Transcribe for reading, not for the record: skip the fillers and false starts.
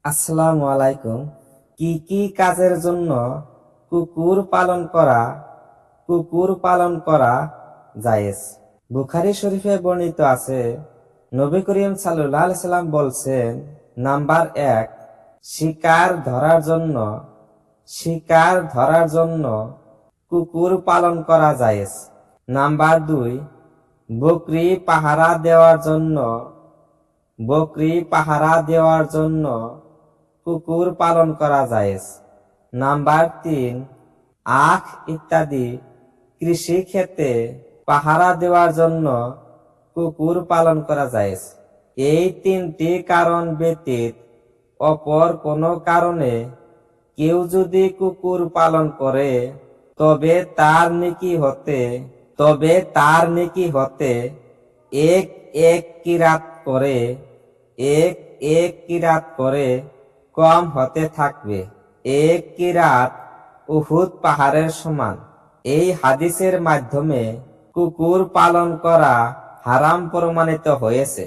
আসসালামু আলাইকুম। কি কি কাজের জন্য কুকুর পালন করা জায়েজ? বুখারী শরীফে বর্ণিত আছে, নবী করিম সাল্লাল্লাহু আলাইহি সাল্লাম বলছেন, নাম্বার 1, শিকার ধরার জন্য কুকুর পালন করা জায়েজ। নাম্বার 2, বকরি পাহারা দেওয়ার জন্য কুকুর পালন করা জায়েজ। নাম্বার 3, আখ ইত্যাদি কৃষি ক্ষেতে পাহারা দেওয়ার জন্য কুকুর পালন করা জায়েজ। এই 3টি কারণ ব্যতীত অপর কোনো কারণে কেউ যদি কুকুর পালন করে তবে তার নেকি হতে এক এক কিরাত করে কম হতে থাকবে। এক কিরাত উহুদ পাহাড়ের সমান। এই হাদিসের মাধ্যমে কুকুর পালন করা হারাম প্রমাণিত হয়েছে।